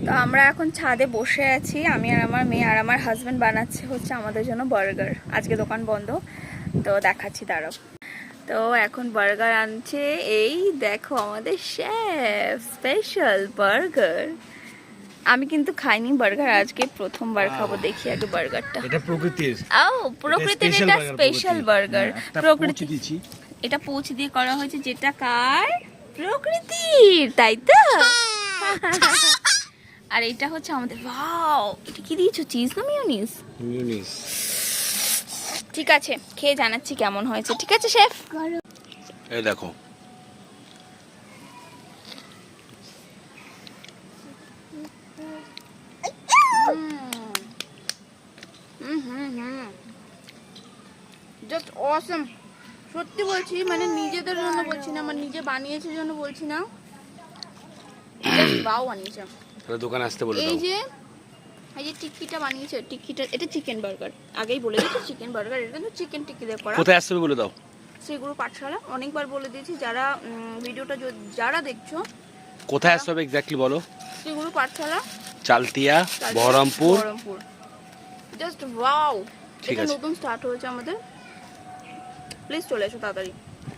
তো আমরা এখন ছাদে বসে আছি, আমি আর আমার মেয়ে, আর আমার হাজবেন্ড বানাচ্ছে হচ্ছে আমাদের জন্য বার্গার। আজকে দোকান বন্ধ, তো দেখাচ্ছি দাঁড়াও। তো এখন বার্গার আনছে, এই দেখো আমাদের শেফ স্পেশাল বার্গার। আমি কিন্তু খাইনি বার্গার, আজকে প্রথমবার খাবো। দেখি আগে বার্গারটা। এটা প্রকৃতির, প্রকৃতির এটা স্পেশাল বার্গার। প্রকৃতি দিয়েছি, এটা পৌঁছ দিয়ে করা হয়েছে, যেটা কার? প্রকৃতির, তাই তো? আর এটা হচ্ছে আমাদের। ওয়াও, এটা কি দিয়েছো, চিজ না মিয়োনিজ? মিয়োনিজ। ঠিক আছে, খেয়ে জানাচ্ছি কেমন হয়েছে। ঠিক আছে শেফ। এই দেখো, জাস্ট অসম। সত্যি বলছি, মানে নিজেদের জন্য বলছি না, আমার নিজে বানিয়েছে জন্য বলছি না, জাস্ট বাও বানিয়েছে। তাহলে দোকানে আসতে বলে এই দাও। যে টিক্কিটা বানিয়েছে, টিক্কিটা এটা চিকেন বার্গার। আগেই বলে দিয়েছি চিকেন বার্গার, এটা কিন্তু চিকেন টিক্কি দিয়ে করা। কোথায় আসতে হবে বলে দাও। শ্রীগুরু পাঠশালা, অনেকবার বলে দিয়েছি। যারা ভিডিওটা যারা দেখছো, কোথায় আসতে হবে এক্স্যাক্টলি বলো। শ্রীগুরু পাঠশালা, চালতিয়া, বহরমপুর। Just wow. ঠিক এটা আছে। নতুন স্টার্ট হয়েছে আমাদের, প্লিজ চলে এসো তাড়াতাড়ি।